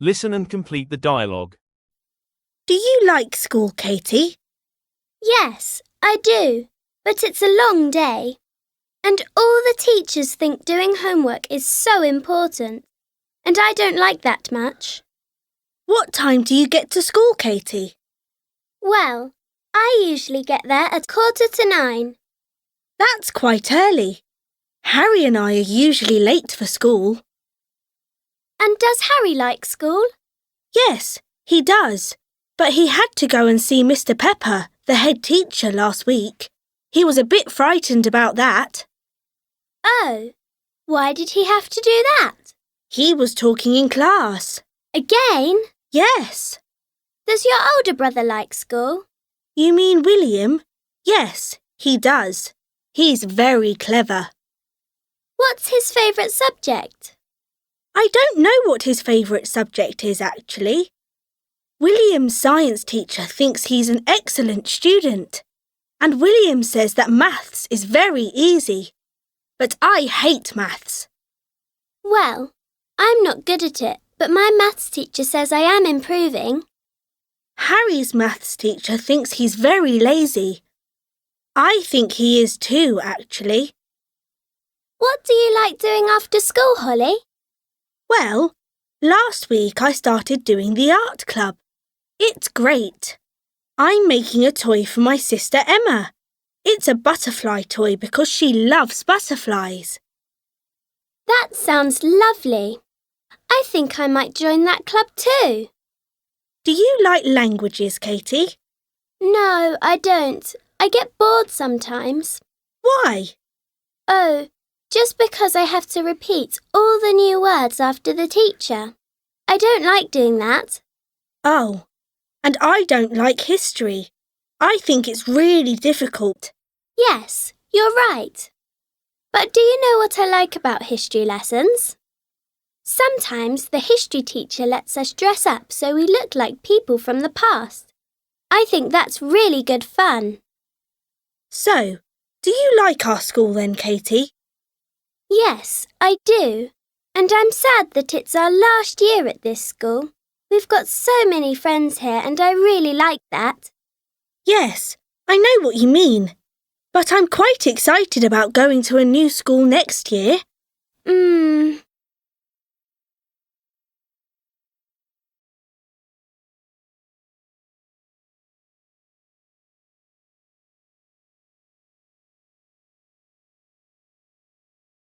Listen and complete the dialogue. Do you like school, Katie? Yes, I do, but it's a long day. And all the teachers think doing homework is so important. And I don't like that much. What time do you get to school, Katie? Well, I usually get there at 8:45. That's quite early. Harry and I are usually late for school. And does Harry like school? Yes, he does. But he had to go and see Mr. Pepper, the head teacher, last week. He was a bit frightened about that. Oh, why did he have to do that? He was talking in class. Again? Yes. Does your older brother like school? You mean William? Yes, he does. He's very clever. What's his favourite subject? I don't know what his favourite subject is, actually. William's science teacher thinks he's an excellent student. And William says that maths is very easy. But I hate maths. Well, I'm not good at it, but my maths teacher says I am improving. Harry's maths teacher thinks he's very lazy. I think he is too, actually. What do you like doing after school, Holly? Well, last week I started doing the art club. It's great. I'm making a toy for my sister Emma. It's a butterfly toy because she loves butterflies. That sounds lovely. I think I might join that club too. Do you like languages, Katie? No, I don't. I get bored sometimes. Why? Oh, just because I have to repeat all the new words after the teacher. I don't like doing that. Oh, and I don't like history. I think it's really difficult. Yes, you're right. But do you know what I like about history lessons? Sometimes the history teacher lets us dress up so we look like people from the past. I think that's really good fun. So, do you like our school then, Katie? Yes, I do. And I'm sad that it's our last year at this school. We've got so many friends here and I really like that. Yes, I know what you mean. But I'm quite excited about going to a new school next year.